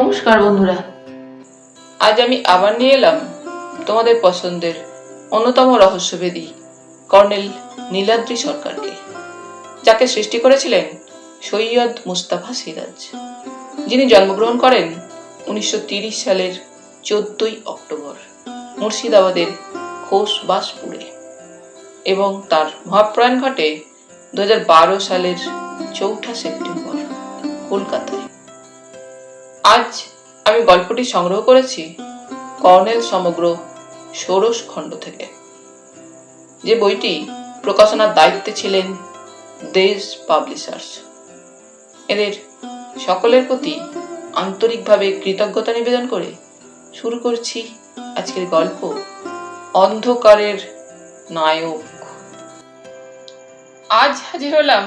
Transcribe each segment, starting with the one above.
নমস্কার বন্ধুরা, আজ আমি আবার নিয়ে এলাম তোমাদের পছন্দের অন্যতম রহস্যভেদী কর্নেল নীলাদ্রি সরকারকে, যাকে সৃষ্টি করেছিলেন সৈয়দ মুস্তাফা সিরাজ, যিনি জন্মগ্রহণ করেন 1930 সালের 14ই অক্টোবর মুর্শিদাবাদের খোসবাসপুরে এবং তার মহাপ্রয়াণ ঘটে 2012 সালের 4 সেপ্টেম্বর কলকাতায়। আজ আমি গল্পটি সংগ্রহ করেছি কর্নেল সমগ্র ষোড়শ খণ্ড থেকে, যে বইটি প্রকাশনার দায়িত্বে ছিলেন দেশ পাবলিশার্স। এদের সকলের প্রতি আন্তরিকভাবে কৃতজ্ঞতা নিবেদন করে শুরু করছি আজকের গল্প অন্ধকারের নায়ক। আজ হাজির হলাম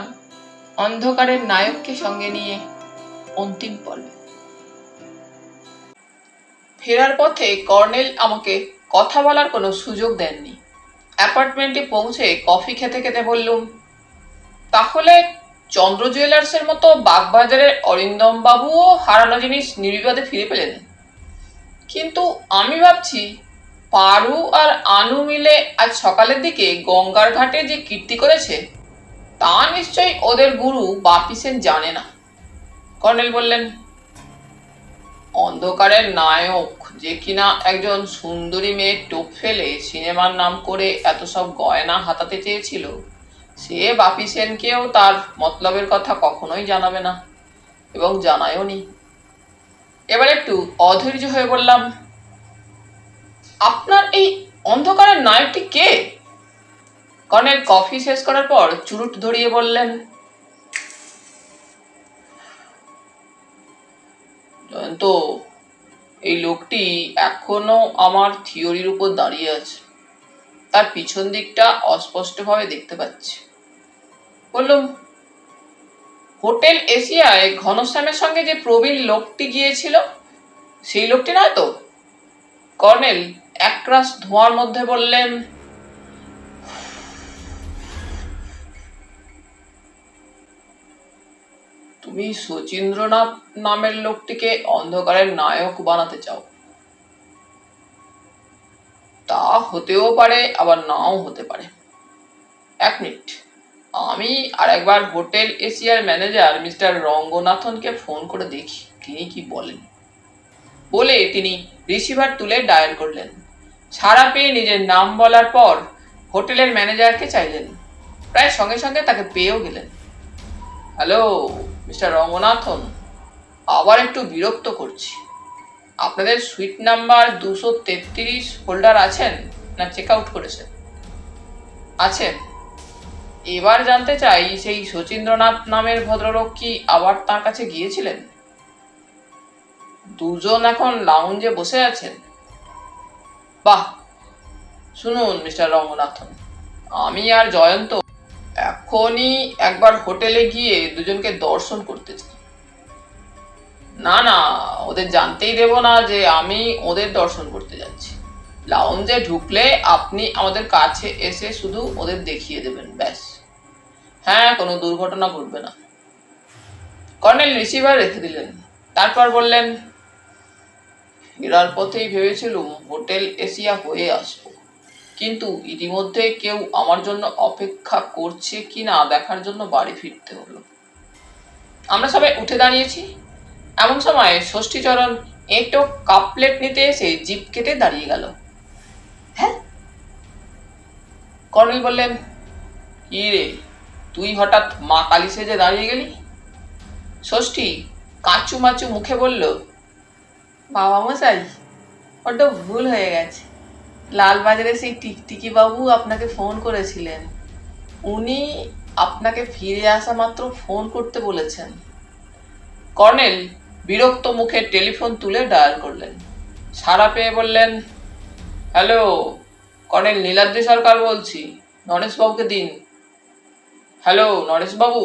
অন্ধকারের নায়ককে সঙ্গে নিয়ে অন্তিম পর্বে। ফেরার পথে কর্নেল আমাকে কথা বলার কোনো সুযোগ দেননি। অ্যাপার্টমেন্টে পৌঁছে কফি খেতে খেতে বললুম, তাহলে চন্দ্র জুয়েলার্সের মতো বাগবাজারের অরিন্দম বাবুও হারানো জিনিস নির্বিবাদে ফিরে পেলেন। কিন্তু আমি ভাবছি, পারু আর আনু মিলে আজ সকালের দিকে গঙ্গার ঘাটে যে কীর্তি করেছে, তা নিশ্চয়ই ওদের গুরু বাপি সেন জানে না। কর্নেল বললেন, অন্ধকারের নায়ক যে কিনা একজন সুন্দরী মেয়ের টোপ ফেলে সিনেমার নাম করে এত সব গয়না হাতাতে চেয়েছিল, সে বাপি সেনকেও তার মতলবের কথা কখনোই জানাবে না এবং জানায়ও নি। এবার একটু অধৈর্য হয়ে বললাম, আপনার এই অন্ধকারের নায়কটি কে? কর্নেল কফি শেষ করার পর চুরুট ধরিয়ে বললেন, জয়ন্ত, এই লোকটি এখনো আমার থিওরির উপর দাঁড়িয়ে আছে। তার পিছন দিকটা অস্পষ্টভাবে দেখতে পাচ্ছি। বললুম, হোটেল এশিয়ায় ঘনশ্যামের সঙ্গে যে প্রবীণ লোকটি গিয়েছিল, সেই লোকটি নয় তো? কর্নেল একরাশ ধোঁয়ার মধ্যে বললেন, তুমি শচীন্দ্রনাথ নামের লোকটিকে অন্ধকারের নায়ক বানাতে চাও। তা হতেও পারে, আবার নাও হতে পারে। এক মিনিট, আমি আর একবার হোটেল এশিয়ার ম্যানেজার মিস্টার রঙ্গনাথনকে ফোন করে দেখি তিনি কি বলেন। বলে তিনি রিসিভার তুলে ডায়াল করলেন। সাড়া পেয়ে নিজের নাম বলার পর হোটেলের ম্যানেজারকে চাইলেন। প্রায় সঙ্গে সঙ্গে তাকে পেয়েও গেলেন। হ্যালো মিস্টার রঙ্গনাথন, আবার একটু বিরক্ত করছি। আপনাদের সুইট নাম্বার 233 হোল্ডার আছেন না চেক আউট করেছেন? আছেন। এবার জানতে চাই, সেই শচীন্দ্রনাথ নামের ভদ্রলোক কি আবার তার কাছে গিয়েছিলেন? দুজন এখন লাউঞ্জে বসে আছেন। বাহ, শুনুন মিস্টার রঙ্গনাথন, আমি আর জয়ন্ত এখনই একবার হোটেলে গিয়ে দুজনকে দর্শন করতে চাই। না না, ওদের জানতেই দেব না যে আমি ওদের দর্শন করতে যাচ্ছি। লাউঞ্জে ঢুকলে আপনি আমাদের কাছে এসে শুধু ওদের দেখিয়ে দেবেন, ব্যাস। হ্যাঁ, কোনো দুর্ঘটনা ঘটবে না। কর্নেল রিসিভার রেখে দিলেন। তারপর বললেন, ফেরার পথেই ভেবেছিলুম হোটেল এশিয়া হয়ে আসবো, কিন্তু ইতিমধ্যে কেউ আমার জন্য অপেক্ষা করছে কিনা দেখার জন্য বাড়ি ফিরতে হলো। আমরা সবাই উঠে দাঁড়িয়েছি। এমন সময় ষষ্ঠীচরণ একটু কাপ প্লেট নিতে এসে জিপ কেটে দাঁড়িয়ে গেল। হ্যাঁ? কর্নেল বললেন, কি রে, তুই হঠাৎ মা কালী সেজে দাঁড়িয়ে গেলি? ষষ্ঠী কাঁচু মাচু মুখে বলল, বাবা মশাই, বড্ড ভুল হয়ে গেছে। লালবাজারে সেই টিকটিকি বাবু আপনাকে ফোন করেছিলেন। উনি আপনাকে ফিরে আসা মাত্র ফোন করতে বলেছেন। কর্নেল বিরক্ত মুখে টেলিফোন তুলে ডায়াল করলেন। সাড়া পেয়ে বললেন, হ্যালো, কর্নেল নীলাদ্রি সরকার বলছি, নরেশবাবুকে দিন। হ্যালো নরেশবাবু,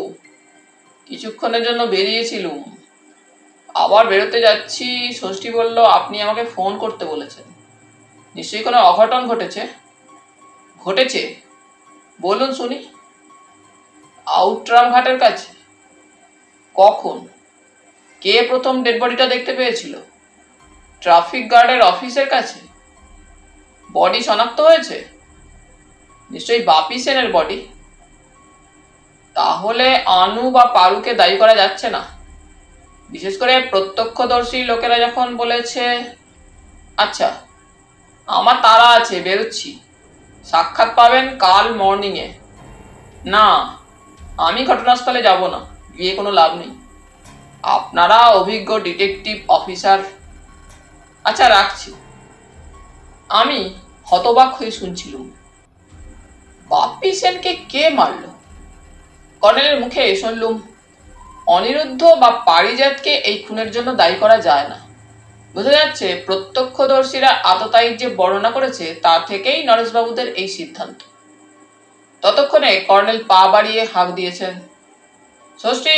কিছুক্ষণের জন্য বেরিয়েছিলুম, আবার বেরোতে যাচ্ছি। ষষ্ঠী বলল আপনি আমাকে ফোন করতে বলেছেন। নিশ্চয়ই কোনো অঘটন ঘটেছে? ঘটেছে? বলুন শুনি। আউটরাম ঘাটের কাছে। কখন? কে প্রথম ডেড বডিটা দেখতে পেয়েছিল? ট্রাফিক গার্ডের অফিসের কাছে? বডি শনাক্ত হয়েছে? নিশ্চয়ই বাপি সেনের বডি। তাহলে আনু বা পারুকে দায়ী করা যাচ্ছে না, বিশেষ করে প্রত্যক্ষদর্শী লোকেরা যখন বলেছে। আচ্ছা, আমার তাড়া আছে, বেরোচ্ছি। সাক্ষাৎ পাবেন কাল মর্নিংয়ে। না, আমি ঘটনাস্থলে যাব না, গিয়ে কোনো লাভ নেই। আপনারা অভিজ্ঞ ডিটেকটিভ অফিসার। আচ্ছা, রাখছি। আমি হতবাক হয়ে শুনছিলুম। বাপ্পি সেনকে কে মারল? কর্নেলের মুখে শুনলুম, অনিরুদ্ধ বা পারিজাতকে এই খুনের জন্য দায়ী করা যায় না। বোঝা যাচ্ছে প্রত্যক্ষদর্শীরা আততায়ীর যে বর্ণনা করেছে তা থেকেই নরেশবাবুদের এই সিদ্ধান্ত। ততক্ষণে কর্নেল পা বাড়িয়ে হাঁক দিয়েছেন, ষষ্ঠী,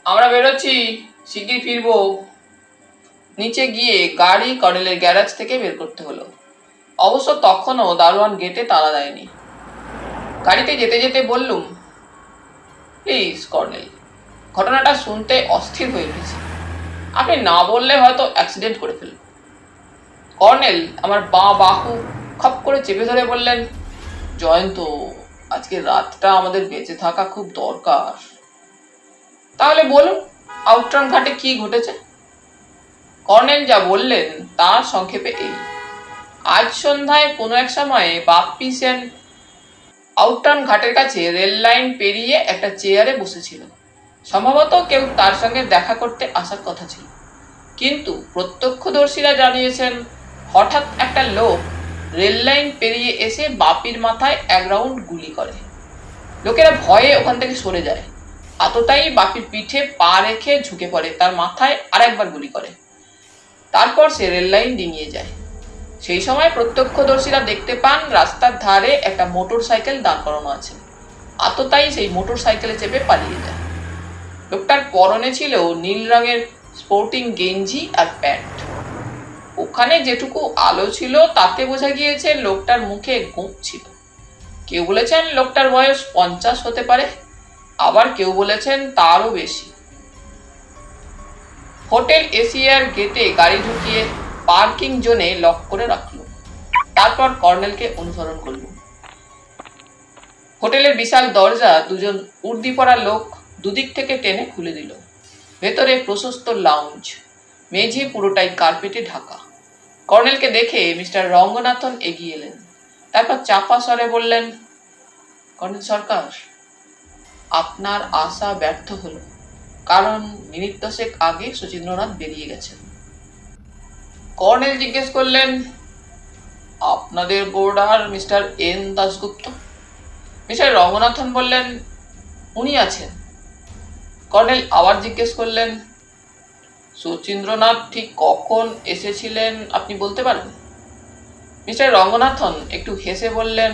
আমরা বেরোচ্ছি, শিগগির ফিরবো। নিচে গিয়ে গাড়ি কর্নেলের গ্যারাজ থেকে বের করতে হলো। অবশ্য তখনও দারোয়ান গেটে তালা দেয়নি। গাড়িতে যেতে যেতে বললুম, প্লিজ কর্নেল, ঘটনাটা শুনতে অস্থির হয়ে উঠেছে। আপনি না বললে হয়তো অ্যাক্সিডেন্ট করে ফেলব। কর্নেল আমার বাঁ বাহু খপ করে চেপে ধরে বললেন, জয়ন্ত, আজকে রাতটা আমাদের বেঁচে থাকা খুব দরকার। তাহলে বলুন, আউটরাম ঘাটে কি ঘটেছে? কর্নেল যা বললেন তার সংক্ষেপে এই। আজ সন্ধ্যায় কোনো এক সময়ে বাপ্পি সেন আউটরাম ঘাটের কাছে রেল লাইন পেরিয়ে একটা চেয়ারে বসেছিল। সম্ভবত কেউ তার সঙ্গে দেখা করতে আসার কথা ছিল, কিন্তু প্রত্যক্ষদর্শীরা জানিয়েছেন হঠাৎ একটা লোক রেল লাইন পেরিয়ে এসে বাপির মাথায় এক রাউন্ড গুলি করে। লোকেরা ভয়ে ওখান থেকে সরে যায়। আততায়ী বাপির পিঠে পা রেখে ঝুঁকে পড়ে, তার মাথায় আরেকবার গুলি করে। তারপর সে রেল লাইন ডিঙিয়ে যায়। সেই সময় প্রত্যক্ষদর্শীরা দেখতে পান রাস্তার ধারে একটা মোটর সাইকেল দাঁড় করানো আছে। আততায়ী সেই মোটর সাইকেলে চেপে পালিয়ে যায়। লোকটার পরনে ছিল নীল রঙের স্পোর্টিং গেঞ্জি আর প্যান্ট। ওখানে যেটুকু আলো ছিল তাতে বোঝা গিয়েছে লোকটার মুখে গোঁফ ছিল। কেউ বলেছেন লোকটার বয়স 50 হতে পারে, আবার কেউ বলেছেন তারও বেশি। হোটেল এশিয়ার গেটে গাড়ি ঢুকিয়ে পার্কিং জোনে লক করে রাখলো। তারপর কর্নেলকে অনুসরণ করল। হোটেলের বিশাল দরজা দুজন উর্দি পরা লোক দুদিক থেকে টেনে খুলে দিল। ভেতরে প্রশস্ত লাউঞ্জ, মেঝে পুরোটাই কার্পেটে ঢাকা। কর্নেলকে দেখে মিস্টার রঙ্গনাথন এগিয়ে এলেন। তারপর চাপা স্বরে বললেন, কর্নেল সরকার, আপনার আশা ব্যর্থ হলো, কারণ মিনিট 10 আগে শচীন্দ্রনাথ বেরিয়ে গেছেন। কর্নেল জিজ্ঞেস করলেন, আপনাদের boarder mister N Dasgupta? Mister Ranganathan বললেন, উনি আছেন। কর্নেল আবার জিজ্ঞেস করলেন, শচীন্দ্রনাথ ঠিক কখন এসেছিলেন আপনি বলতে পারেন? মিস্টার রঙ্গনাথন একটু হেসে বললেন,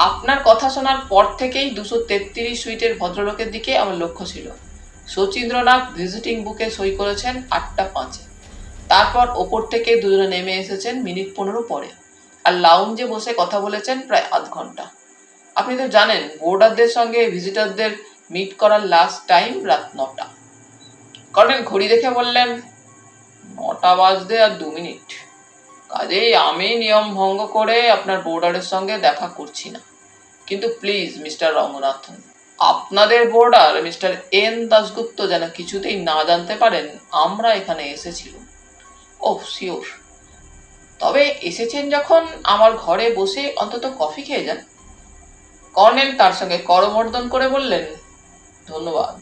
আপনার কথা শোনার পর থেকেই 233 সুইটের ভদ্রলোকের দিকে আমার লক্ষ্য ছিল। শচীন্দ্রনাথ ভিজিটিং বুকে সই করেছেন 8টা 5-এ। তারপর ওপর থেকে দুজনে নেমে এসেছেন মিনিট 15 পরে, আর লাউঞ্জে বসে কথা বলেছেন প্রায় আধ ঘন্টা। আপনি তো জানেন বোর্ডারদের সঙ্গে ভিজিটারদের মিট করার লাস্ট টাইম রাত 9টা। কর্নেল ঘড়ি দেখে বললেন, 9টা বাজতে আর 2 মিনিট। কাজেই আমি নিয়ম ভঙ্গ করে আপনার বোর্ডারের সঙ্গে দেখা করছি না। কিন্তু প্লিজ মিস্টার রঙ্গনাথন, আপনাদের বোর্ডার মিস্টার এন দাশগুপ্ত যেন কিছুতেই না জানতে পারেন আমরা এখানে এসেছিলাম। ওহ শিওর। তবে এসেছেন যখন আমার ঘরে বসে অন্তত কফি খেয়ে যান। কর্নেল তার সঙ্গে করমর্দন করে বললেন, ধন্যবাদ,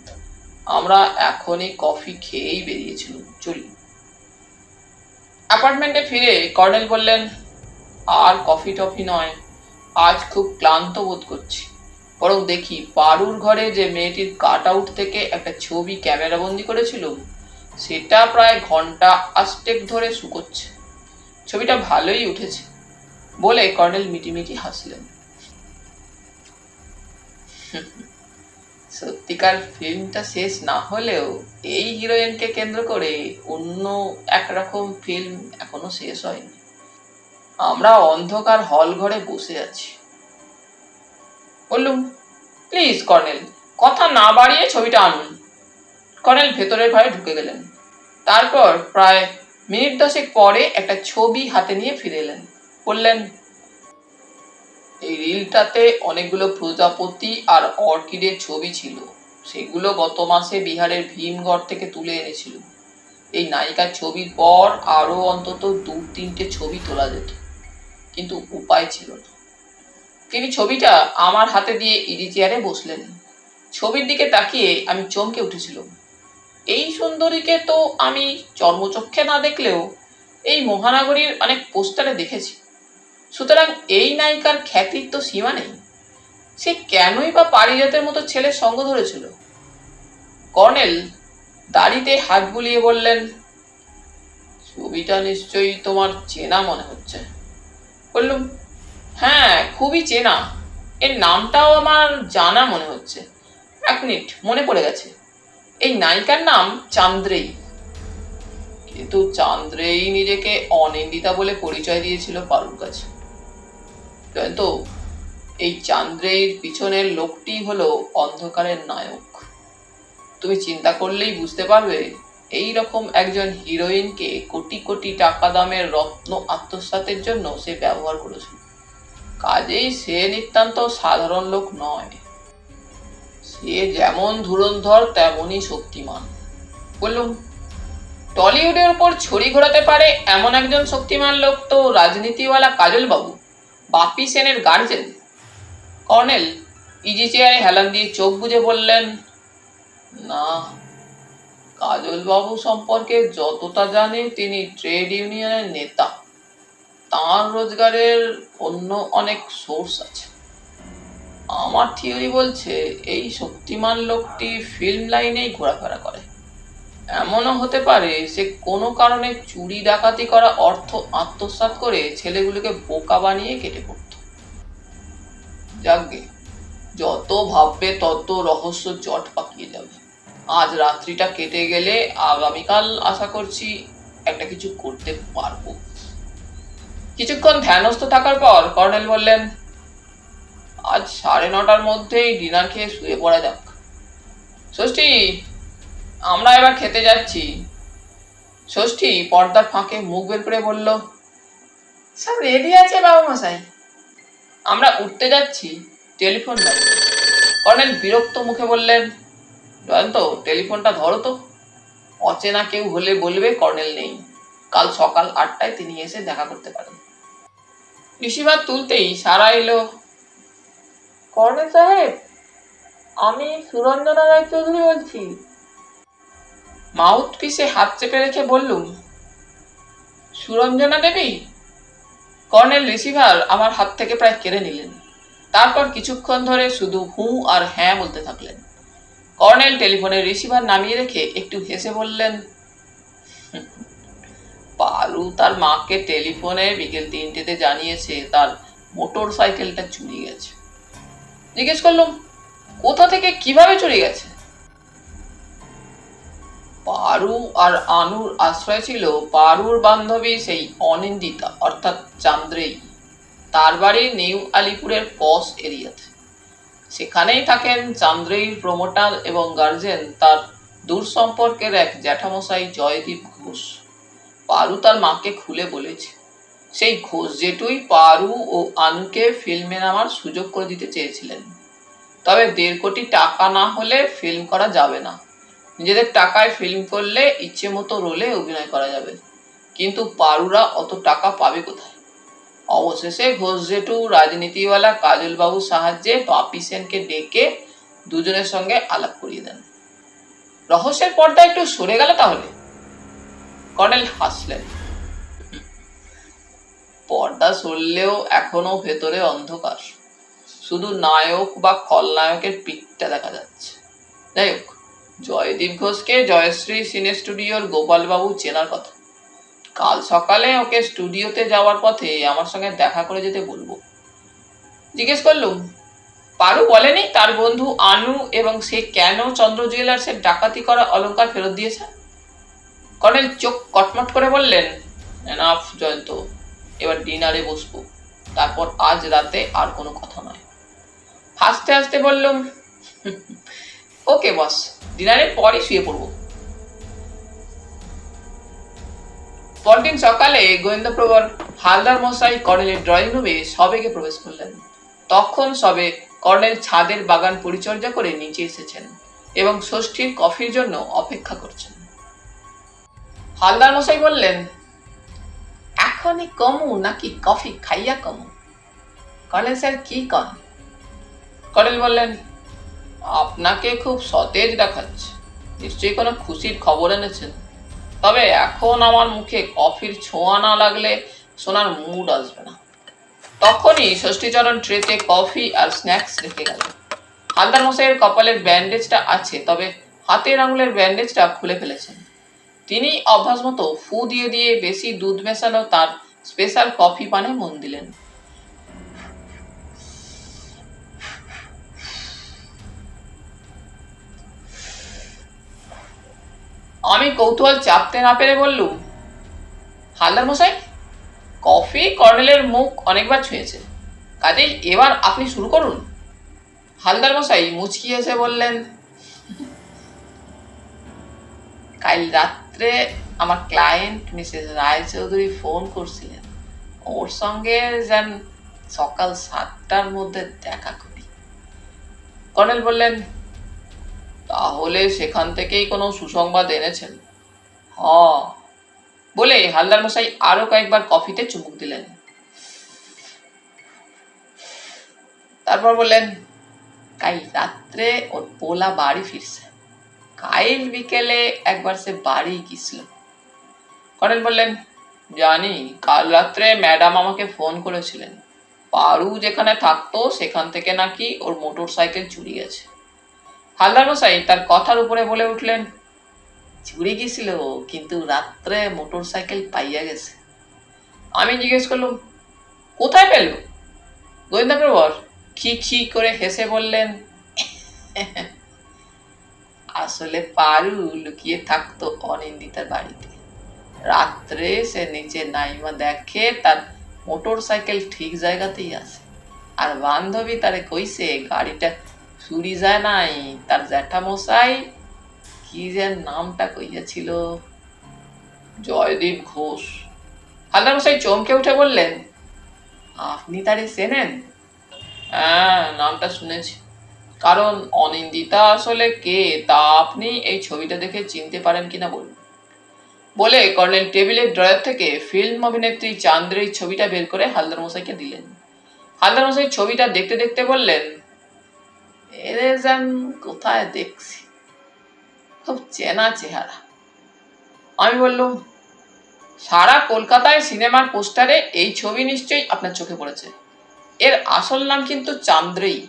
আমরা এখনই কফি খেয়েই বেরিয়েছিলাম, চলি। অ্যাপার্টমেন্টে ফিরে কর্নেল বললেন, আর কফি টফি নয়, আজ খুব ক্লান্ত বোধ করছি। বরং দেখি পারুর ঘরে যে মেয়েটির কাট আউট থেকে একটা ছবি ক্যামেরাবন্দি করেছিল, সেটা প্রায় ঘন্টা 8 ধরে শুকোচ্ছে। ছবিটা ভালোই উঠেছে বলে কর্নেল মিটিমিটি হাসলেন। সত্যিকার ফিল্মটা শেষ না হলেও এই হিরোইনকে কেন্দ্র করে অন্য একরকম ফিল্ম এখনো শেষ হয়নি। আমরা অন্ধকার হল ঘরে বসে আছি। বললুম, প্লিজ কর্নেল, কথা না বাড়িয়ে ছবিটা আনুন। কর্নেল ভেতরের ঘরে ঢুকে গেলেন। তারপর প্রায় মিনিট 10 পরে একটা ছবি হাতে নিয়ে ফিরে এলেন। বললেন, এই রিলটাতে অনেকগুলো প্রজাপতি আর অর্কিডের ছবি ছিল। সেগুলো গত মাসে বিহারের ভীমগড় থেকে তুলে এনেছিল। এই নায়িকার ছবির পর আরো অন্তত 2-3টে ছবি তোলা যেত, কিন্তু উপায় ছিল না। তিনি ছবিটা আমার হাতে দিয়ে ইজি চেয়ারে বসলেন। ছবির দিকে তাকিয়ে আমি চমকে উঠেছিলাম। এই সুন্দরীকে তো আমি চর্মচক্ষে না দেখলেও এই মহানগরীর অনেক পোস্টারে দেখেছি। সুতরাং এই নায়িকার খ্যাতির তো সীমা নেই। সে কেনই বা পারিজাতের মতো ছেলের সঙ্গ ধরেছিল? কর্নেল দাড়িতে হাত বুলিয়ে বললেন, ছবিটা নিশ্চয়ই তোমার চেনা মনে হচ্ছে। বললুম, হ্যাঁ, খুবই চেনা। এর নামটাও আমার জানা মনে হচ্ছে। 1 মিনিট, মনে পড়ে গেছে। এই নায়িকার নাম চান্দ্রেয়ী। কিন্তু চান্দ্রেয়ী নিজেকে অনিন্দিতা বলে পরিচয় দিয়েছিল পারুর কাছে। তো এই চান্দ্রেয়ীর পিছনের লোকটি হলো অন্ধকারের নায়ক। তুমি চিন্তা করলেই বুঝতে পারবে এই রকম একজন হিরোইনকে কোটি কোটি টাকা দামের রত্ন আত্মসাতের জন্য সে ব্যবহার করেছিল। কাজেই সে নিতান্ত সাধারণ লোক নয়। সে যেমন ধুরন্ধর তেমনই শক্তিমান। বললুম, টলিউডের উপর ছড়ি ঘোরাতে পারে এমন একজন শক্তিমান লোক তো রাজনীতিওয়ালা কাজল বাবু, বাপি সেনের গার্জেন। কর্নেল ইজি চেয়ারে হেলান দিয়ে চোখ বুজে বললেন, না, কাজল বাবু সম্পর্কে যতটা জানি তিনি ট্রেড ইউনিয়নের নেতা। তার রোজগারের অন্য অনেক সোর্স আছে। আমার থিওরি বলছে এই শক্তিমান লোকটি ফিল্ম লাইনেই ঘোরাফেরা করে। এমনও হতে পারে সে কোনো কারণে চুরি ডাকাতি করা অর্থ আত্মসাৎ করে ছেলেগুলোকে বোকা বানিয়ে কেটে পড়ত। যাকগে, যত ভাববে তত রহস্য জট পাকিয়ে যাবে। আজ রাত্রিটা কেটে গেলে আগামীকাল আশা করছি একটা কিছু করতে পারবো। কিছুক্ষণ ধ্যানস্থ থাকার পর কর্নেল বললেন, আজ 9:30টার মধ্যেই ডিনার খেয়ে শুয়ে পড়া যাক। ষষ্ঠী, আমরা এবার খেতে যাচ্ছি। ষষ্ঠী পর্দার ফাঁকে মুখ বের করে বলল, সব রেডি আছে বাবু মশাই। আমরা উঠতে যাচ্ছি, টেলিফোন বাজবে। কর্নেল বিরক্ত মুখে বললেন, জয়ন্ত, টেলিফোনটা ধরো তো। অচেনা কেউ হলে বলবে কর্নেল নেই। কাল সকাল 8টায় তিনি এসে দেখা করতে পারেন। রিসিভার তুলতেই সারা এলো, কর্নেল সাহেব, আমি সুরঞ্জনা রায়চৌধুরী বলছি। মাউথ পিসে হাত চেপে রেখে বললুম, সুরঞ্জনা দেবী? কর্নেল রিসিভার আমার হাত থেকে প্রায় কেড়ে নিলেন। তারপর কিছুক্ষণ ধরে শুধু হু আর হ্যাঁ বলতে থাকলেন। কর্নেল টেলিফোনের রিসিভার নামিয়ে রেখে একটু হেসে বললেন, পারু তার মাকে টেলিফোনে বিকেল 3টেতে জানিয়েছে তার মোটর সাইকেলটা চুরি গেছে। জিজ্ঞেস করলাম, কোথা থেকে কিভাবে চুরি গেছে? পারু আর আনুর আশ্রয় ছিল পারুর বান্ধবী সেই অনিন্দিতা অর্থাৎ চান্দ্রেয়ী। তার বাড়ি নিউ আলিপুরের পশ এরিয়াতে। সেখানেই থাকেন চান্দ্রেয়ীর প্রমোটার এবং গার্জেন তার দূর সম্পর্কের এক জ্যাঠামশাই জয়দীপ ঘোষ। পারু তার মাকে খুলে বলেছে, সেই ঘোষ জেঠুই পারু ও আনুকে ফিল্মে নামার সুযোগ করে দিতে চেয়েছিলেন। তবে 1.5 কোটি টাকা না হলে ফিল্ম করা যাবে না। নিজেদের টাকায় ফিল্ম করলে ইচ্ছে মতো রোলে অভিনয় করা যাবে, কিন্তু পারুরা অত টাকা পাবে কোথায়? অবশেষে ঘোষ জেঠু রাজনীতিওয়ালা কাজল বাবুর সাহায্যে বাপি সেনকে ডেকে দুজনের সঙ্গে আলাপ করিয়ে দেন। রহস্যের পর্দা একটু সরে গেল তাহলে। কর্নেল হাসলেন। পর্দা সরলেও এখনো ভেতরে অন্ধকার। শুধু নায়ক বা খলনায়কের পিকটা দেখা যাচ্ছে। যাই হোক, জয়দীপ ঘোষকে জয়শ্রী সিনে স্টুডিওর গোপালবাবু চেনার কথা। কাল সকালে ওকে স্টুডিওতে যাওয়ার পথে আমার সঙ্গে দেখা করে যেতে বলবো। জিজ্ঞেস করলুম, পারু বলেনি তার বন্ধু আনু এবং সে কেন চন্দ্র জুয়েলার্সের ডাকাতি করা অলংকার ফেরত দিয়েছে? কর্নেল চোখ কটমট করে বললেন, এনাফ জয়ন্ত, এবার ডিনারে বসবো। তারপর আজ রাতে আর কোনো কথা নয়। হাসতে হাসতে বললুম, ওকে বস, ডিনারের পরই শুয়ে পড়ব। পরদিন সকালে গোয়েন্দাপ্রবর হালদার মশাই কর্নেলের ড্রয়িং রুমে সবেগে প্রবেশ করলেন। তখন সবে কর্নেল ছাদের বাগান পরিচর্যা করে নিচে এসেছেন এবং ষষ্ঠীর কফির জন্য অপেক্ষা করছেন। হালদার মশাই বললেন, এখনই কমু নাকি কফি খাইয়া কমু? কর্নেল স্যার কি কন? কর্নেল বললেন, আপনাকে খুব সতেজ দেখাচ্ছে, নিশ্চয়ই কোনো খুশির খবর এনেছেন। তবে এখন আমার মুখে কফির ছোঁয়া না লাগলে শোনার মুড আসবে না। তখনই ষষ্ঠীচরণ ট্রেতে কফি আর স্ন্যাক্স রেখে গেল। হালদার মশাইয়ের কপালের ব্যান্ডেজটা আছে, তবে হাতের আঙুলের ব্যান্ডেজটা খুলে ফেলেছেন। তিনি অভ্যাস মতো ফু দিয়ে দিয়ে বেশি দুধ মেশানো তার স্পেশাল কফি পানে মন দিলেন। আমি কৌতূহল চাপতে না পেরে বললুম, হালদার মশাই, কফি কর্নেলের মুখ অনেকবার ছুঁয়েছে, কাজেই এবার আপনি শুরু করুন। হালদার মশাই মুচকি এসে বললেন, কাল রাত্রে আমার ক্লায়েন্ট মিসেস রায়চৌধুরী ফোন করছিলেন, ওর সঙ্গে যেন সকাল 7টার মধ্যে দেখা করি। কর্নেল বললেন, তাহলে সেখান থেকেই কোনো সুসংবাদ এনেছেন? হ, বলে হালদার মশাই আরো কয়েকবার কফিতে চুমুক দিলেন। তারপর বললেন, কাল রাত্রে ওর পোলা বাড়ি ফিরছে, কাল বিকেলে একবার সে বাড়ি গেছিল। কর্নেল বললেন, জানি, কাল রাত্রে ম্যাডাম আমাকে ফোন করেছিলেন, পারু যেখানে থাকতো সেখান থেকে নাকি ওর মোটর সাইকেল চুরি গেছে। হালদার মশাই তার কথার উপরে বলে উঠলেন, চুরি গেছিল, কিন্তু রাত্রে মোটর সাইকেল পাইয়া গেছে। আমি জিজ্ঞেস করলাম, কোথায় পেল? গোয়েন্দাপ্রবর খি খি করে হেসে বললেন, আসলে পারু লুকিয়ে থাকতো অনিন্দিতার বাড়িতে। রাত্রে সে নিচে নাইমা দেখে তার মোটর সাইকেল ঠিক জায়গাতেই আছে, আর বান্ধবী তারে কইছে গাড়িটা চুরি যায় নাই, তার জ্যাঠামশাই কি যেন নামটা কইয়াছিল, জয়দীপ ঘোষ। হালদার মশাই চমকে উঠে বললেন, আপনি তারে চেনেন? হ্যাঁ, নামটা শুনেছি। কারণ অনিন্দিতা আসলে কে তা আপনি এই ছবিটা দেখে চিনতে পারেন কিনা বলুন। বলে কর্নেল টেবিলের ড্রয়ার থেকে ফিল্ম অভিনেত্রী চান্দ্রের ছবিটা বের করে হালদার মশাইকে দিলেন। হালদার মশাই ছবিটা দেখতে দেখতে বললেন, এরে যেন কোথায় দেখছি, খুব চেনা চেহারা। আমি বললুম, সারা কলকাতায় সিনেমার পোস্টারে এই ছবি নিশ্চয়ই আপনার চোখে পড়েছে। এর আসল নাম কিন্তু চান্দ্রেই।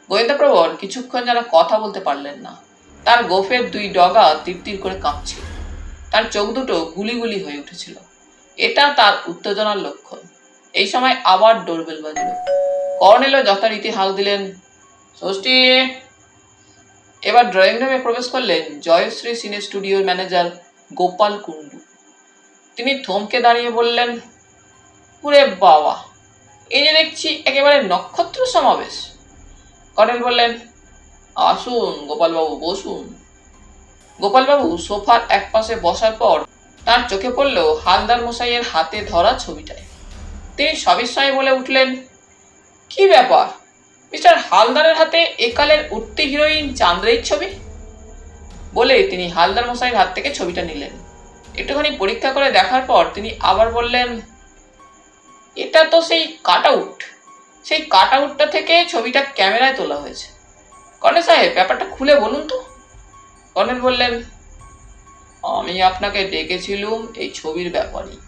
গোয়েন্দাপ্রবর কিছুক্ষণ যেন কথা বলতে পারলেন না। তার গোফের 2 ডগা তীর করে কাঁপছিল, তার চোখ দুটো গুলি গুলি হয়ে উঠেছিল। এটা তার উত্তেজনার লক্ষণ। এই সময় আবার ডোরবেল বাজল। কর্নেলও যথারীতি হাল দিলেন, ষষ্ঠী। এবার ড্রয়িং রুমে প্রবেশ করলেন জয়শ্রী সিনে স্টুডিওর ম্যানেজার গোপাল কুণ্ডু। তিনি থমকে দাঁড়িয়ে বললেন, ওরে বাবা, এই যে দেখছি একেবারে নক্ষত্র সমাবেশ। কর্নেল বললেন, আসুন গোপালবাবু, বসুন। গোপালবাবু সোফার একপাশে বসার পর তার চোখে পড়ল হালদার মশাইয়ের হাতে ধরা ছবিটায়। তিনি সবিস্ময়ে বলে উঠলেন, কি ব্যাপার, মিস্টার হালদারের হাতে একালের উঠতি হিরোইন চান্দ্রের ছবি? বলে তিনি হালদার মশাইয়ের হাত থেকে ছবিটা নিলেন। একটুখানি পরীক্ষা করে দেখার পর তিনি আবার বললেন, এটা তো সেই কাট আউট, সেই কাট আউটটা থেকে ছবিটা ক্যামেরায় তোলা হয়েছে। কর্নেল সাহেব, ব্যাপারটা খুলে বলুন তো। কর্নেল বললেন, আমি আপনাকে ডেকেছিলুম এই ছবির ব্যাপারেই,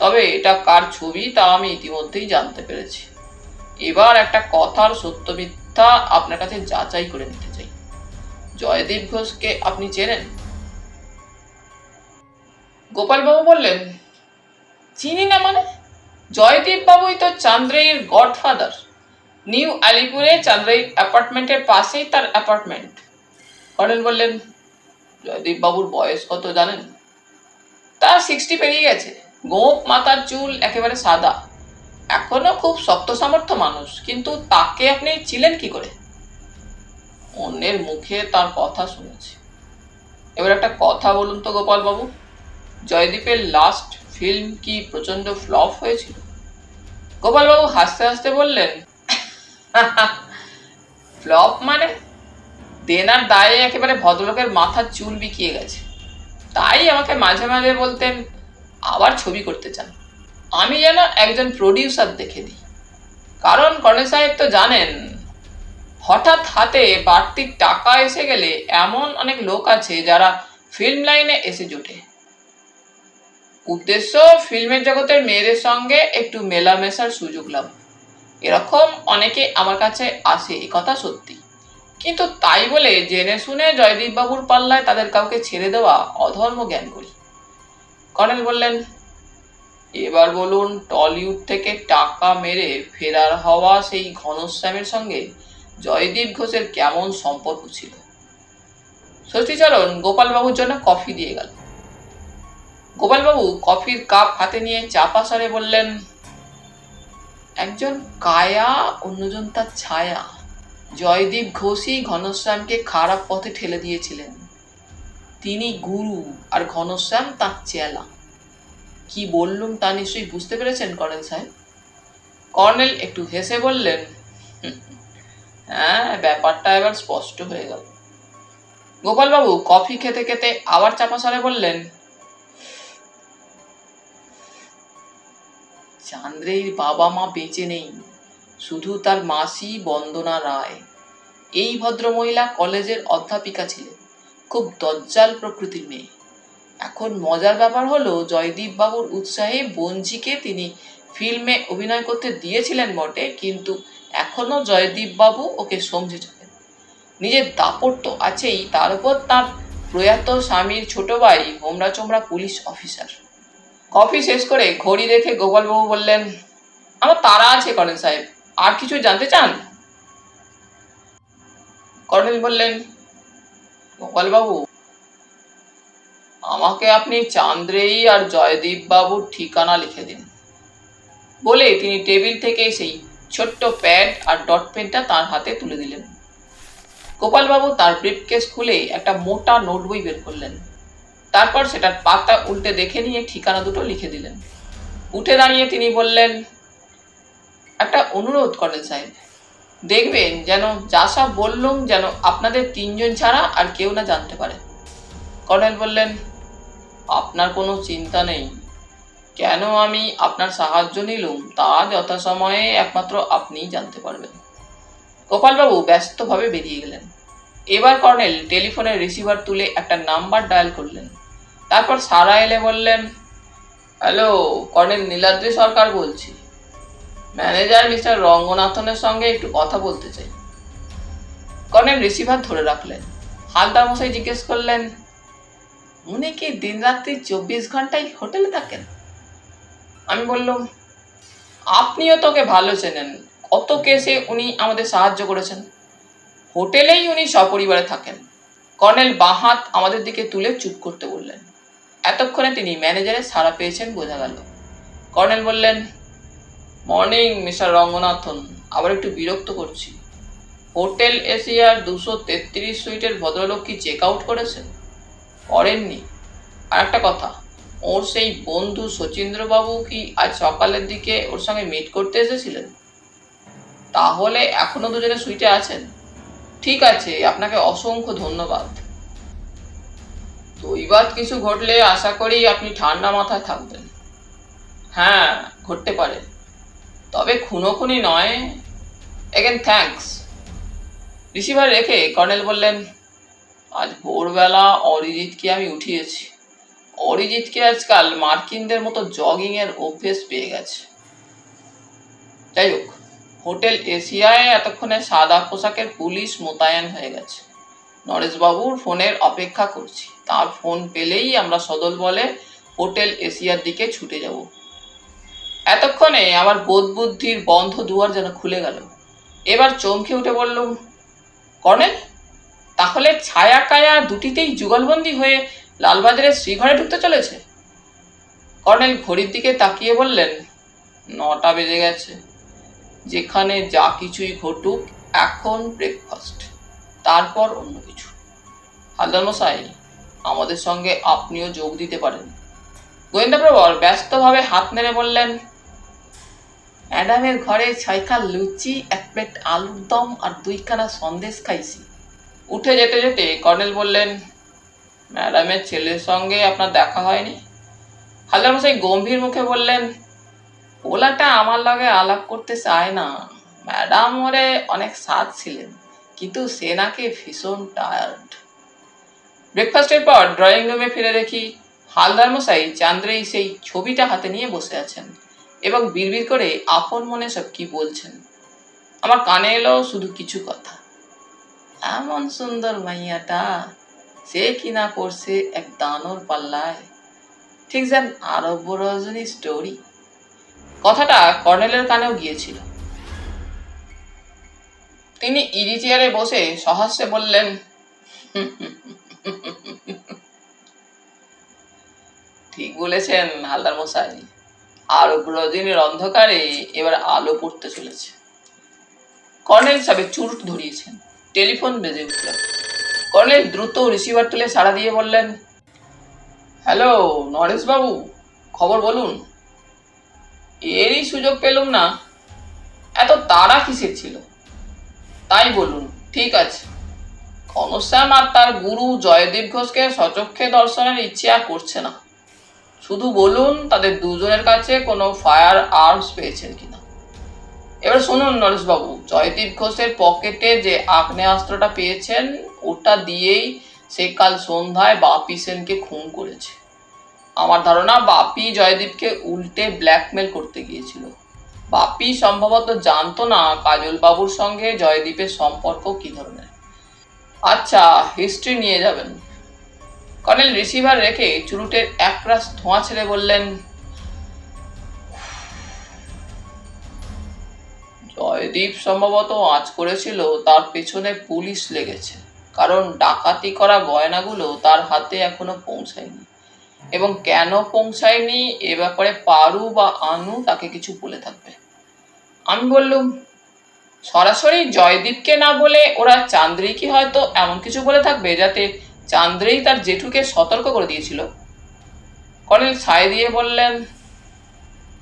তবে এটা কার ছবি তা আমি ইতিমধ্যেই জানতে পেরেছি। এবার একটা কথার সত্য মিথ্যা আপনার কাছে যাচাই করে নিতে চাই। জয়দীপ ঘোষকে আপনি চেনেন? গোপালবাবু বললেন, চিনি না মানে? জয়দীপ বাবুই তো চান্দ্রের গডফাদার। নিউ আলিপুরে চান্দ্রের অ্যাপার্টমেন্টের পাশেই তার অ্যাপার্টমেন্ট। কর্নেল বললেন, জয়দীপ বাবুর বয়স কত জানেন? তা 60 পেরিয়ে গেছে। গোপ মাথার চুল একেবারে সাদা, এখনো খুব শক্ত সামর্থ্য মানুষ। কিন্তু তাকে আপনি ছিলেন কি করে? অন্যের মুখে তার কথা শুনেছি। এবার একটা কথা বলুন তো গোপাল বাবু, জয়দীপের লাস্ট ফিল্ম কি প্রচন্ড ফ্লপ হয়েছিল? গোপাল বাবু হাসতে হাসতে বললেন, ফ্লপ মানে? দেনার দায়ে একেবারে ভদ্রলোকের মাথার চুল বিকিয়ে গেছে। তাই আমাকে মাঝে মাঝে বলতেন আবার ছবি করতে চান। আমি যেন একজন প্রডিউসার দেখে দিই। কারণ কর্নেল সাহেব তো জানেন, হঠাৎ হাতে বাড়তি টাকা এসে গেলে এমন অনেক লোক আছে যারা ফিল্ম লাইনে এসে জোটে। উদ্দেশ্য ফিল্মের জগতের মেয়েদের সঙ্গে একটু মেলামেশার সুযোগ লাভ। এরকম অনেকে আমার কাছে আসে, এ কথা সত্যি। কিন্তু তাই বলে জেনে শুনে জয়দীপ বাবুর পাল্লায় তাদের কাউকে ছেড়ে দেওয়া অধর্ম জ্ঞান করি। কর্নেল বললেন, এবার বলুন, টলিউড থেকে টাকা মেরে ফেরার হওয়া সেই ঘনশ্যামের সঙ্গে জয়দীপ ঘোষের কেমন সম্পর্ক ছিল? ষষ্ঠীচরণ গোপালবাবুর জন্য কফি দিয়ে গেল। গোপালবাবু কফির কাপ হাতে নিয়ে চাপা স্বরে বললেন, একজন কায়া, অন্যজন তার ছায়া। জয়দীপ ঘোষই ঘনশ্যামকে খারাপ পথে ঠেলে দিয়েছিলেন। তিনি গুরু আর ঘনশ্যাম তার চেলা। কি বললুম তা নিশ্চয়ই বুঝতে পেরেছেন কর্নেল সাহেব? কর্নেল একটু হেসে বললেন, হ্যাঁ, ব্যাপারটা এবার স্পষ্ট হয়ে গেল। গোপালবাবু কফি খেতে খেতে আবার চাপা স্বরে বললেন, চান্দ্রের বাবা মা বেঁচে নেই, শুধু তার মাসি বন্দনা রায়। এই ভদ্রমহিলা কলেজের অধ্যাপিকা ছিলেন, খুব দজ্জাল প্রকৃতির মেয়ে। এখন মজার ব্যাপার হলো, জয়দীপ বাবুর উৎসাহে বঞ্জিকে তিনি ফিল্মে অভিনয় করতে দিয়েছিলেন বটে, কিন্তু এখনো জয়দীপ বাবু ওকে সমঝে চলেন। নিজের দাপট তো আছেই, তার উপর তার প্রয়াত স্বামীর ছোট ভাই হোমরা চোমরা পুলিশ অফিসার। কফি শেষ করে ঘড়ি দেখে গোপালবাবু বললেন, আমার তাড়া আছে কর্নেল সাহেব, আর কিছু জানতে চান? কর্নেল বললেন, গোপালবাবু, আমাকে আপনি চান্দ্রেয়ী আর জয়দীপ বাবুর ঠিকানা লিখে দিন। বলে তিনি টেবিল থেকে সেই ছোট্ট প্যাড আর ডট পেনটা তার হাতে তুলে দিলেন। গোপালবাবু তার ব্রিফকেস খুলে একটা মোটা নোটবই বের করলেন। তারপর সেটার পাতা উল্টে দেখে নিয়ে ঠিকানা দুটো লিখে দিলেন। উঠে দাঁড়িয়ে তিনি বললেন, একটা অনুরোধ কর্নেল সাহেব, দেখবেন যেন যা সব বললুম যেন আপনাদের তিনজন ছাড়া আর কেউ না জানতে পারে। কর্নেল বললেন, আপনার কোনো চিন্তা নেই। কেন আমি আপনার সাহায্য নিলুম তা যথাসময়ে একমাত্র আপনিই জানতে পারবেন। গোপালবাবু ব্যস্তভাবে বেরিয়ে গেলেন। এবার কর্নেল টেলিফোনের রিসিভার তুলে একটা নাম্বার ডায়াল করলেন। তারপর সারা এলে বললেন, হ্যালো, কর্নেল নীলাদ্রি সরকার বলছি। ম্যানেজার মিস্টার রঙ্গনাথনের সঙ্গে একটু কথা বলতে চাই। কর্নেল রিসিভার ধরে রাখলেন। হালদার মশাই জিজ্ঞেস করলেন, উনি কি দিন রাত্রি 24 ঘন্টায় হোটেলে থাকেন? আমি বললাম, আপনিও তোকে ভালো চেনেন, কত কেসে উনি আমাদের সাহায্য করেছেন। হোটেলেই উনি সপরিবারে থাকেন। কর্নেল বাঁ হাত আমাদের দিকে তুলে চুপ করতে বললেন। এতক্ষণে তিনি ম্যানেজারের সাড়া পেয়েছেন বোঝা গেল। কর্নেল বললেন, মর্নিং মিস্টার রঙ্গনাথন, আবার একটু বিরক্ত করছি। হোটেল এশিয়ার 233 সুইটের ভদ্রলোক কি চেক আউট করেছেন? করেননি? আর একটা কথা, ওর সেই বন্ধু শচীন্দ্রবাবু কি আজ সকালের দিকে ওর সঙ্গে মিট করতে এসেছিলেন? তাহলে এখনো দুজনে সুইটে আছেন? ঠিক আছে, আপনাকে অসংখ্য ধন্যবাদ। দৈবাৎ কিছু ঘটলে আশা করি আপনি ঠান্ডা মাথায় থাকবেন। হ্যাঁ, ঘটতে পারে, তবে খুনোখুনি নয়। Again thanks. রিসিভার রেখে কর্নেল বললেন, আজ ভোরবেলা অরিজিৎকে আমি উঠিয়েছি। অরিজিৎকে আজকাল মার্কিনদের মতো জগিংয়ের অভ্যেস পেয়ে গেছে। যাই হোক, হোটেল এশিয়ায় এতক্ষণে সাদা পোশাকের পুলিশ মোতায়েন হয়ে গেছে। নরেশবাবুর ফোনের অপেক্ষা করছি। তার ফোন পেলেই আমরা সদল বলে হোটেল এশিয়ার দিকে ছুটে যাব। এতক্ষণে আমার বোধ বুদ্ধির বন্ধ দুয়ার যেন খুলে গেল। এবার চমকে উঠে বললুম, কর্নেল, তাহলে ছায়া কায়া দুটিতেই যুগলবন্দি হয়ে লালবাজারের শ্রীঘরে ঢুকতে চলেছে? কর্নেল ঘড়ির দিকে তাকিয়ে বললেন, 9টা বেজে গেছে। যেখানে যা কিছুই ঘটুক, এখন ব্রেকফাস্ট, তারপর অন্য কিছু। হালদার মশাই, আমাদের সঙ্গে আপনিও যোগ দিতে পারেন। গোয়েন্দা প্রবর ব্যস্তভাবে হাত নেড়ে বললেন, ম্যাডামের ঘরে 6 লুচি, 1 প্লেট আলুর দম আর 2খানা সন্দেশ খাইছি। উঠে যেতে যেতে কর্নেল বললেন, ম্যাডামের ছেলের সঙ্গে আপনার দেখা হয়নি? হালদার মশাই গম্ভীর মুখে বললেন, ওলাটা আমার লগে আলাপ করতে চায় না। ম্যাডাম ওরে অনেক সাধ ছিলেন, কিন্তু সে নাকি ভীষণ টায়ার্ড। ব্রেকফাস্টের পর ড্রয়িং রুমে ফিরে দেখি হালদার মশাই চান্দ্রেই সেই ছবিটা হাতে নিয়ে বসে আছেন এবং বিড়বিড় করে আপন মনে সব কি বলছেন। আমার কানে এলো শুধু কিছু কথা। এমন সুন্দর মাইয়াটা, সে কিনা পড়ছে এক দানর পাল্লায়, ঠিক যেন আরব্য রজনী স্টোরি। কথাটা কর্নেলের কানেও গিয়েছিল। তিনি ইজি চেয়ারে বসে সহাস্যে বললেন, ঠিক বলেছেন হালদার মশাই, আরব রজনীর অন্ধকারে এবার আলো পড়তে চলেছে। কর্নেল সাহেব চুরুট ধরিয়েছেন। টেলিফোন বেজে উঠল। কর্নেল দ্রুত রিসিভার তুলে সাড়া দিয়ে বললেন, হ্যালো নরেশ বাবু, খবর বলুন। এরই সুযোগ পেলুম না, এত তাড়া কিসের ছিল? তাই বলুন। ঠিক আছে, ঘনশ্যাম আর তার গুরু জয়দীপ ঘোষকে সচক্ষে দর্শনের ইচ্ছে আর করছে না। শুধু বলুন তাদের দুজনের কাছে কোনো ফায়ার আর্মস পেয়েছেন কিনা। এবার শুনুন নরেশবাবু, জয়দীপ ঘোষের পকেটে যে আগ্নেয়াস্ত্রটা পেয়েছেন, ওটা দিয়েই সে কাল সন্ধ্যায় বাপি সেনকে খুন করেছে। আমার ধারণা বাপি জয়দীপকে উল্টে ব্ল্যাকমেল করতে গিয়েছিল। বাপি সম্ভবত জানতো না কাজল বাবুর সঙ্গে জয়দীপের সম্পর্ক কি ধরনের। আচ্ছা, হিস্ট্রি নিয়ে যাবেন। কর্নেল রিসিভার রেখে চুরুটের একরাশ ধোঁয়া ছেড়ে বললেন, জয়দীপ সম্ভবত আঁচ করেছিল তার পেছনে পুলিশ লেগেছে, কারণ ডাকাতি করা গয়নাগুলো তার হাতে এখনো পৌঁছায়নি, এবং কেন পৌঁছায়নি এ ব্যাপারে পারু বা আনু তাকে কিছু বলে থাকবে। আমি বললুম, সরাসরি জয়দীপকে না বলে ওরা চান্দ্রীকে হয়তো এমন কিছু বলে থাকবে যাতে চান্দ্রী তার জেঠুকে সতর্ক করে দিয়েছিল। কর্নেল সায় দিয়ে বললেন,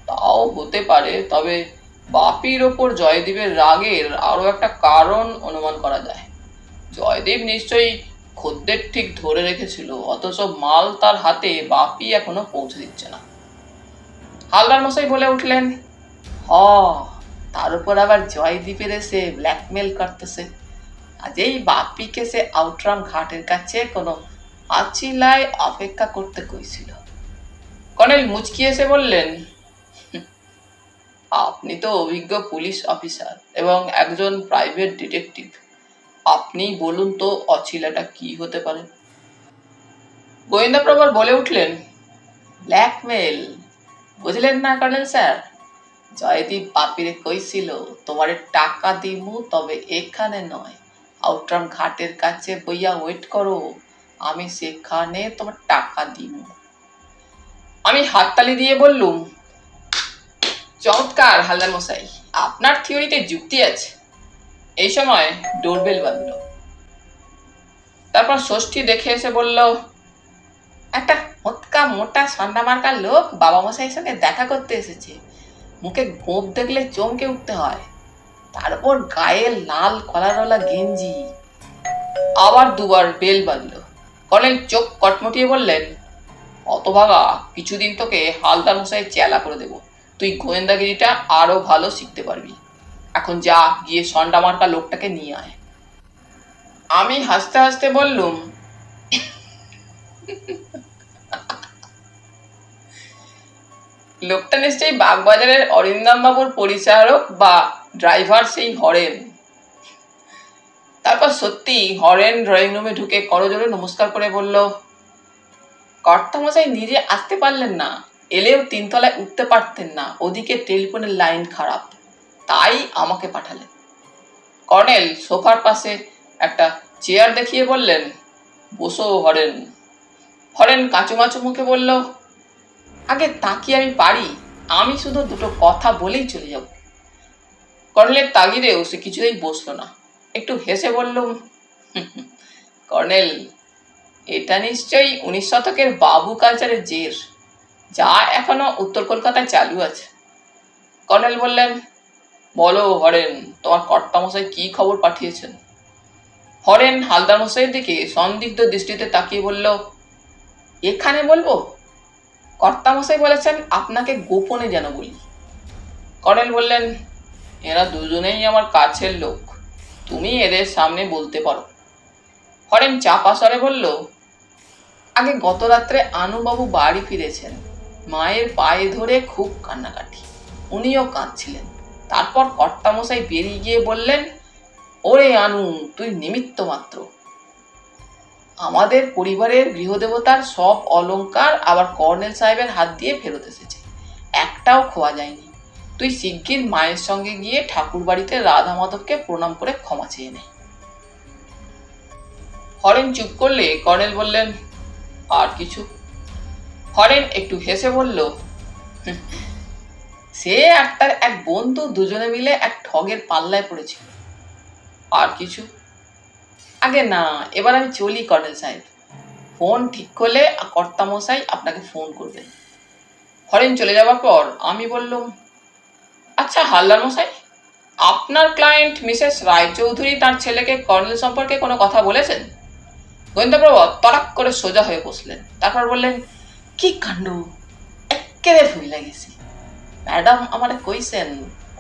তাও হতে পারে, তবে বাপির ওপর জয়দীপের রাগের আরো একটা কারণ অনুমান করা যায়। জয়দীপ নিশ্চয়ই খদ্দের ঠিক ধরে রেখেছিল, অথচ মাল তার হাতে বাপি এখনো পৌঁছে দিচ্ছে না। হালদার মশাই বলে উঠলেন, তার উপর আবার জয়দীপের এসে ব্ল্যাকমেল করতেছে। আজই বাপিকে সে আউটরাম ঘাটের কাছে কোনো আচিলায় অপেক্ষা করতে কইছিল। কর্নেল মুচকি এসে বললেন, আপনি তো অভিজ্ঞ পুলিশ অফিসার এবং একজন প্রাইভেট ডিটেকটিভ, আপনি বলুন তো অছিলাটা কি হতে পারে। গোয়েন্দা প্রবর বলে উঠলেন, ব্ল্যাকমেল বুঝলেন না কর্নেল স্যার? জয়দীপ বাপিরে কইছিল, তোমারে টাকা দিমু, তবে এখানে নয়, আউটরাম ঘাটের কাছে বইয়া ওয়েট করো, আমি সেখানে তোমার টাকা দিমু। আমি হাততালি দিয়ে বললুম, চমৎকার হালদার মশাই, আপনার থিওরিতে যুক্তি আছে। এই সময় ডোরবেল বাজল। তারপর ষষ্ঠী দেখে এসে বলল, একটা মোটকা মোটা সন্ডা মার্কার লোক বাবা মশাইয়ের সঙ্গে দেখা করতে এসেছে। মুখে গোঁপ দেখলে চমকে উঠতে হয়, তারপর গায়ে লাল কলারওয়ালা গেঞ্জি। আবার দুবার বেল বাজল। কর্নেল চোখ কটমটিয়ে বললেন, অতভাগা, কিছুদিন তোকে হালদার মশাই চেলা করে দেব, তুই গোয়েন্দাগিরিটা আরো ভালো শিখতে পারবি। এখন যা, গিয়ে সন্ডা মার্কা লোকটাকে নিয়ে আয়। আমি হাসতে হাসতে বললুম, লোকটা নিশ্চয়ই বাগবাজারের অরিন্দম বাবুর পরিচারক বা ড্রাইভার সেই হরেন। তারপর সত্যি হরেন ড্রয়িং রুমে ঢুকে করজোড়ে নমস্কার করে বলল, কর্তামশাই নিজে আসতে পারলেন না, এলেও 3 তলায় উঠতে পারতেন না, ওদিকে টেলিফোনের লাইন খারাপ, তাই আমাকে পাঠালেন। কর্নেল সোফার পাশে একটা চেয়ার দেখিয়ে বললেন, বসো হরেন। হরেন কাঁচুমাচু মুখে বলল, আগে তাকি আমি পারি, আমি শুধু দুটো কথা বলেই চলে যাব। কর্নেলের তাগিদেও সে কিছুতেই বসলো না। একটু হেসে বললুম, কর্নেল, এটা নিশ্চয়ই 19 শতকের বাবু কালচারের জের, যা এখনো উত্তর কলকাতায় চালু আছে। কর্নেল বললেন, বলো হরেন, তোমার কর্তামশাই কি খবর পাঠিয়েছেন? হরেন হালদার মশাইয়ের দিকে সন্দিগ্ধ দৃষ্টিতে তাকিয়ে বলল, এখানে বলবো? কর্তামশাই বলেছেন আপনাকে গোপনে যেন বলি। কর্নেল বললেন, এরা দুজনেই আমার কাছের লোক, তুমি এদের সামনে বলতে পারো। হরেন চাপা স্বরে বলল, আগে গত রাত্রে আনুবাবু বাড়ি ফিরেছেন, মায়ের পায়ে ধরে খুব কান্নাকাটি, উনিও কাঁদছিলেন। তারপর কর্তামশাই বেরিয়ে গিয়ে বললেন, ওরে আনু, তুই নিমিত্ত মাত্র। আমাদের পরিবারের গৃহদেবতার সব অলংকার আবার কর্নেল সাহেবের হাত দিয়ে ফেরত এসেছে, একটাও খোয়া যায়নি। তুই শিগগির মায়ের সঙ্গে গিয়ে ঠাকুর বাড়িতে রাধা মাধবকে প্রণাম করে ক্ষমা চেয়ে নে। হরেন চুপ করলে কর্নেল বললেন, আর কিছু? হরেন একটু হেসে বলল, সে আর তার এক বন্ধু দুজনে মিলে এক ঠগের পাল্লায় পড়েছিল। আর কিছু? আগে না, এবার আমি চলি কর্নেল সাহেব, ফোন ঠিক করলে কর্তামশাই আপনাকে ফোন করবেন। হরেন চলে যাওয়ার পর আমি বললাম, আচ্ছা হালদার মশাই, আপনার ক্লায়েন্ট মিসেস রায়চৌধুরী তার ছেলেকে কর্নেল সম্পর্কে কোনো কথা বলেছেন? গোয়েন্দাপ্রভু তড়াক করে সোজা হয়ে বসলেন, তারপর বললেন, কি কাণ্ড, একেবারে ভুল লাগেছে। ম্যাডাম আমারে কইছেন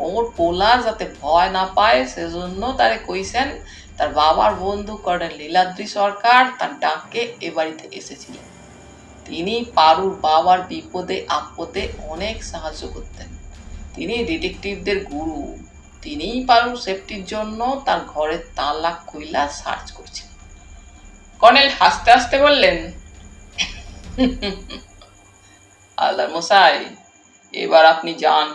ওর পোলা যাতে ভয় না পায় সেজন্য তারে কইছেন তার বাবার বন্ধু কর্নেল নীলাদ্রি সরকার তার ডাকে এ বাড়িতে এসেছিলেন। তিনি পারুর বাবার বিপদে আপদে অনেক সাহায্য করতেন। তিনি ডিটেকটিভদের গুরু। তিনিই পারুর সেফটির জন্য তার ঘরের তালা খুইলা সার্চ করছেন। কর্নেল হাসতে হাসতে বললেন, হালদার মশাই, এবার আপনি যান,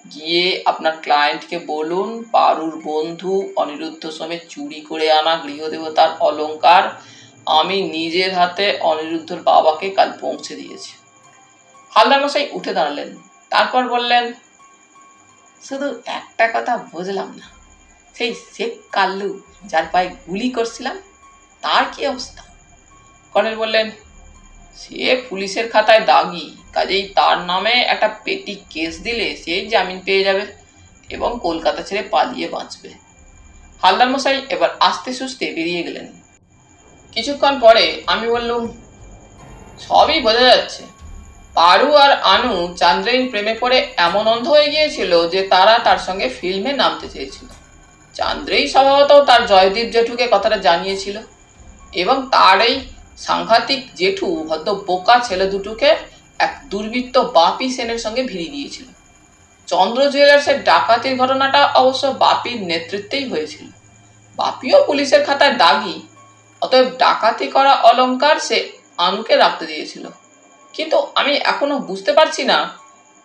গিয়ে আপনার ক্লায়েন্টকে বলুন পারুর বন্ধু অনিরুদ্ধ সমেত চুরি করে আনা গৃহদেবতার অলংকার আমি নিজের হাতে অনিরুদ্ধর বাবাকে কাল পৌঁছে দিয়েছি। হালদার মশাই উঠে দাঁড়ালেন, তারপর বললেন, শুধু একটা কথা বুঝলাম না, সেই শেখ কাল্লু যার পায়ে গুলি করছিলাম তার কি অবস্থা? কর্নেল বললেন, সে পুলিশের খাতায় দাগি, কাজেই তার নামে একটা পেটি কেস দিলে সে জামিন পেয়ে যাবে এবং কলকাতা ছেড়ে পালিয়ে বাঁচবে। হালদার মশাই এবার আস্তে সুস্তে বেরিয়ে গেলেন। কিছুক্ষণ পরে আমি বললুম, সবই বোঝা যাচ্ছে, পারু আর আনু চান্দ্রের প্রেমে পড়ে এমন অন্ধ হয়ে গিয়েছিল যে তারা তার সঙ্গে ফিল্মে নামতে চেয়েছিল। চান্দ্রেই স্বভাবত তার জয়দীপ জেঠুকে কথাটা জানিয়েছিল এবং তার এই সাংঘাতিক জেঠু হয়তো বোকা ছেলে দুটোকে এক দুর্বৃত্ত বাপি সেনের সঙ্গে ভিড়িয়ে দিয়েছিল। চন্দ্র জুয়েলার্সের ডাকাতির ঘটনাটা অবশ্য বাপির নেতৃত্বেই হয়েছিল। বাপিও পুলিশের খাতায় দাগি, অতএব ডাকাতি করা অলংকার সে আনুকে রাখতে দিয়েছিল। কিন্তু আমি এখনো বুঝতে পারছি না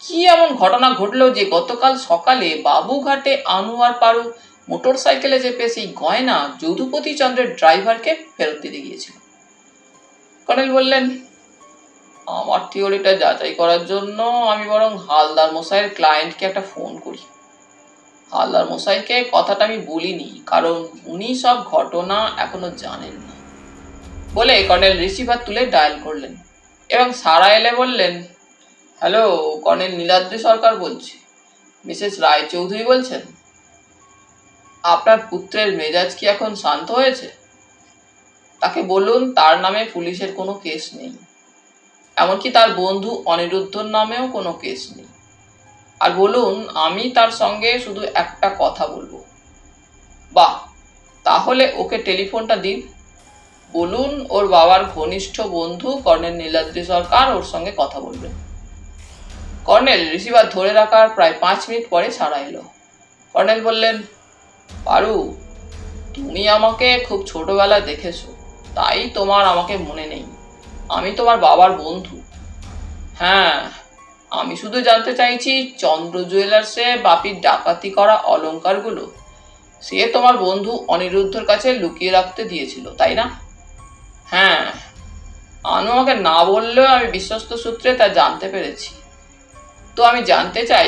কি এমন ঘটনা ঘটলো যে গতকাল সকালে বাবুঘাটে আনু আর পারু মোটর সাইকেলে চেপে সেই গয়না যদুপতি চন্দ্রের ড্রাইভারকে ফেরত দিতে গিয়েছিল। কর্নেল বললেন, আমার থিওরিটা যাচাই করার জন্য আমি বরং হালদার মশাইয়ের ক্লায়েন্টকে একটা ফোন করি। হালদার মশাইকে কথাটা আমি বলিনি, কারণ উনি সব ঘটনা এখনো জানেন না। বলে কর্নেল রিসিভার তুলে ডায়াল করলেন এবং সারা এলে বললেন, হ্যালো, কর্নেল নীলাদ্রি সরকার বলছি, মিসেস রায়চৌধুরী বলছেন? আপনার পুত্রের মেজাজ কি এখন শান্ত হয়েছে? তাকে বলুন তার নামে পুলিশের কোনো কেস নেই, এমনকি তার বন্ধু অনিরুদ্ধর নামেও কোনো কেস নেই। আর বলুন আমি তার সঙ্গে শুধু একটা কথা বলবো। বাহ, তাহলে ওকে টেলিফোনটা দিন, বলুন ওর বাবার ঘনিষ্ঠ বন্ধু কর্নেল নীলাদ্রি সরকার ওর সঙ্গে কথা বলবেন। কর্নেল রিসিভার ধরে রাখার প্রায় 5 মিনিট পরে সাড়া এলো। কর্নেল বললেন, পারু, তুমি আমাকে খুব ছোটবেলায় দেখেছো, তাই তোমার আমাকে মনে নেই। আমি তোমার বাবার বন্ধু। হ্যাঁ, আমি শুধু জানতে চাইছি চন্দ্র জুয়েলার্সে বাপির ডাকাতি করা অলংকারগুলো সে তোমার বন্ধু অনিরুদ্ধর কাছে লুকিয়ে রাখতে দিয়েছিল, তাই না? হ্যাঁ, আনু আমাকে না বললেও আমি বিশ্বস্ত সূত্রে তা জানতে পেরেছি। তো আমি জানতে চাই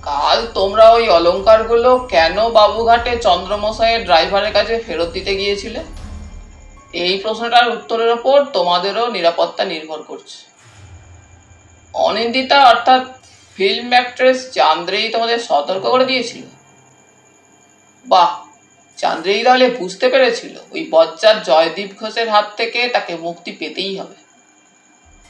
কাল তোমরা ওই অলংকারগুলো কেন বাবুঘাটে চন্দ্রমশাইয়ের ড্রাইভারের কাছে ফেরত দিতে গিয়েছিলে? এই প্রশ্নটার উত্তরের ওপর তোমাদেরও নিরাপত্তা নির্ভর করছে। অনিন্দিতা অর্থাৎ ফিল্ম অ্যাক্ট্রেস চান্দ্রেই তোমাদের সতর্ক করে দিয়েছিল? বাহ, চান্দ্রেই তাহলে বুঝতে পেরেছিল ওই বজ্জাত জয়দীপ ঘোষের হাত থেকে তাকে মুক্তি পেতেই হবে।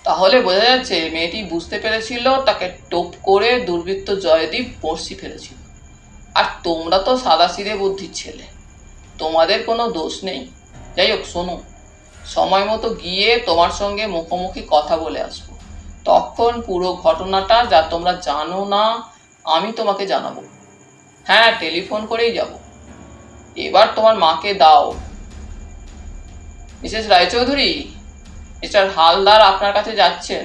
তাহলে বোঝা যাচ্ছে মেয়েটি বুঝতে পেরেছিল তাকে টোপ করে দুর্বৃত্ত জয়দীপ বর্ষি ফেলেছিল। আর তোমরা তো সাদাসিধে বুদ্ধির ছেলে, তোমাদের কোনো দোষ নেই। যাই হোক, শোনো, সময় মতো গিয়ে তোমার সঙ্গে মুখোমুখি কথা বলে আসবো। তখন পুরো ঘটনাটা যা তোমরা জানো না আমি তোমাকে জানাবো। হ্যাঁ, টেলিফোন করেই যাব। এবার তোমার মাকে দাও। মিসেস রায়চৌধুরী, মিস্টার হালদার আপনার কাছে যাচ্ছেন।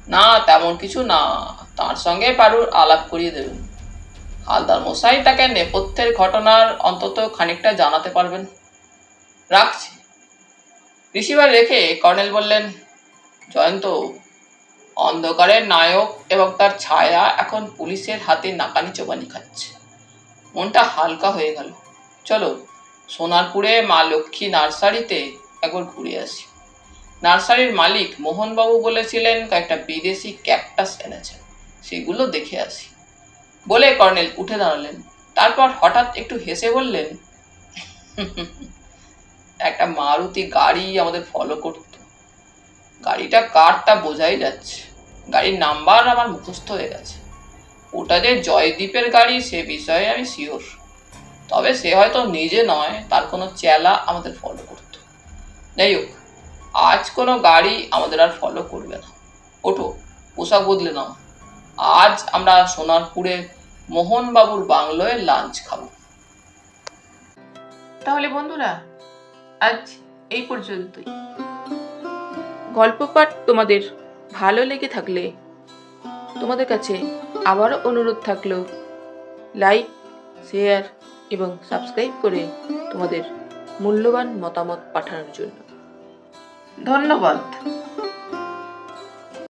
না, তেমন কিছু না, তার সঙ্গে পারুর আলাপ করিয়ে দেবেন। হালদার মশাই তাকে নেপথ্যের ঘটনার অন্তত খানিকটা জানাতে পারবেন। রাখছি। রিসিভার রেখে কর্নেল বললেন, জয়ন্ত, অন্ধকারের নায়ক এবং তার ছায়া এখন পুলিশের হাতে নাকানি চোবানি খাচ্ছে। মনটা হালকা হয়ে গেল। চলো, সোনারপুরে মা লক্ষ্মী নার্সারিতে একবার ঘুরে আসি। নার্সারির মালিক মোহনবাবু বলেছিলেন কয়েকটা বিদেশি ক্যাকটাস এনেছেন, সেগুলো দেখে আসি। বলে কর্নেল উঠে দাঁড়ালেন। তারপর হঠাৎ একটু হেসে বললেন, একটা মারুতি গাড়ি আমাদের ফলো করত। গাড়িটা কার তা বোঝাই যাচ্ছে। গাড়ির নাম্বার আমার মুখস্থ হয়ে গেছে। ওটা যে জয়দীপের গাড়ি সে বিষয়ে আমি শিওর। তবে সে হয়তো নিজে নয়, তার কোনো চেলা আমাদের ফলো করত। যাই হোক, আজ কোনো গাড়ি আমাদের আর ফলো করবে না। ওঠো, পোশাক বদলে নাও। আজ আমরা সোনারপুরে মোহনবাবুর বাংলোয় লাঞ্চ খাবো। তাহলে বন্ধুরা, আজ এই পর্যন্তই। গল্প পাঠ তোমাদের ভালো লেগে থাকলে তোমাদের কাছে আবারও অনুরোধ থাকলো, লাইক, শেয়ার এবং সাবস্ক্রাইব করে তোমাদের মূল্যবান মতামত পাঠানোর জন্য। ধন্যবাদ।